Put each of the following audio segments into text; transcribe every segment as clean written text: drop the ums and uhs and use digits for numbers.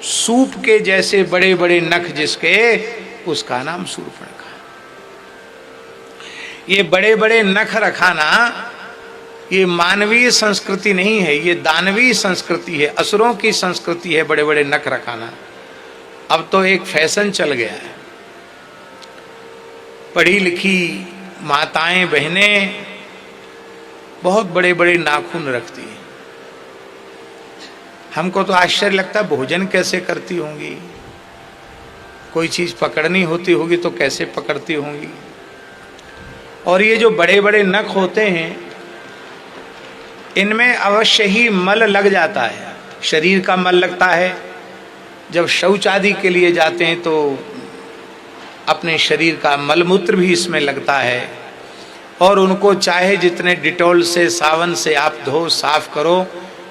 Soup के जैसे बड़े बड़े नख जिसके, उसका नाम शूर्पणखा। ये बड़े बड़े नख रखाना ये मानवीय संस्कृति नहीं है, ये दानवीय संस्कृति है, असुरों की संस्कृति है बड़े बड़े नख रखाना। अब तो एक फैशन चल गया है, पढ़ी लिखी माताएं बहनें बहुत बड़े बड़े नाखून रखती हैं। हमको तो आश्चर्य लगता है भोजन कैसे करती होंगी, कोई चीज पकड़नी होती होगी तो कैसे पकड़ती होंगी। और ये जो बड़े बड़े नख होते हैं इनमें अवश्य ही मल लग जाता है, शरीर का मल लगता है। जब शौच आदि के लिए जाते हैं तो अपने शरीर का मलमूत्र भी इसमें लगता है, और उनको चाहे जितने डिटॉल से सावन से आप धो साफ करो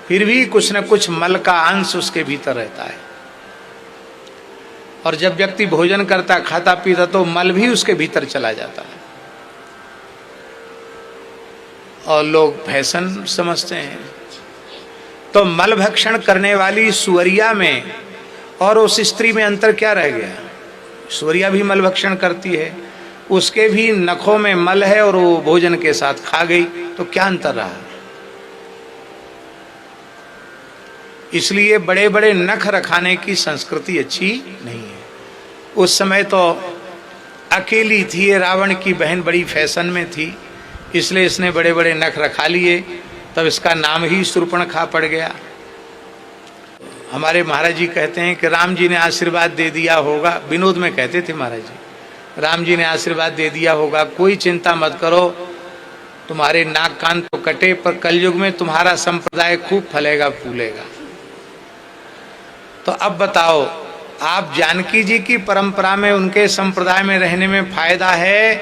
फिर भी कुछ न कुछ मल का अंश उसके भीतर रहता है। और जब व्यक्ति भोजन करता खाता पीता तो मल भी उसके भीतर चला जाता है, और लोग फैशन समझते हैं। तो मल भक्षण करने वाली सुअरिया में और उस स्त्री में अंतर क्या रह गया? सुअरिया भी मल भक्षण करती है, उसके भी नखों में मल है और वो भोजन के साथ खा गई, तो क्या अंतर रहा? इसलिए बड़े बड़े नख रखाने की संस्कृति अच्छी नहीं है। उस समय तो अकेली थी, रावण की बहन बड़ी फैशन में थी, इसलिए इसने बड़े बड़े नख रखा लिए, तब इसका नाम ही शूर्पणखा पड़ गया। हमारे महाराज जी कहते हैं कि राम जी ने आशीर्वाद दे दिया होगा, विनोद में कहते थे महाराज जी, राम जी ने आशीर्वाद दे दिया होगा, कोई चिंता मत करो, तुम्हारे नाक कान तो कटे पर कलयुग में तुम्हारा संप्रदाय खूब फलेगा फूलेगा। तो अब बताओ, आप जानकी जी की परंपरा में उनके संप्रदाय में रहने में फायदा है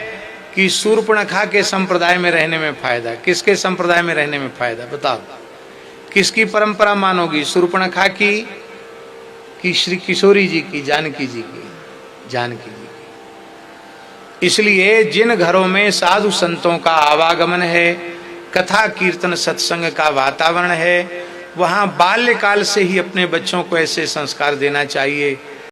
कि शूर्पणखा के संप्रदाय में रहने में फायदा? किसके संप्रदाय में रहने में फायदा बताओ? किसकी परंपरा मानोगी, शूर्पणखा की कि श्री किशोरी जी की, जानकी जी की? जानकी जी की। इसलिए जिन घरों में साधु संतों का आवागमन है, कथा कीर्तन सत्संग का वातावरण है, वहाँ बाल्यकाल से ही अपने बच्चों को ऐसे संस्कार देना चाहिए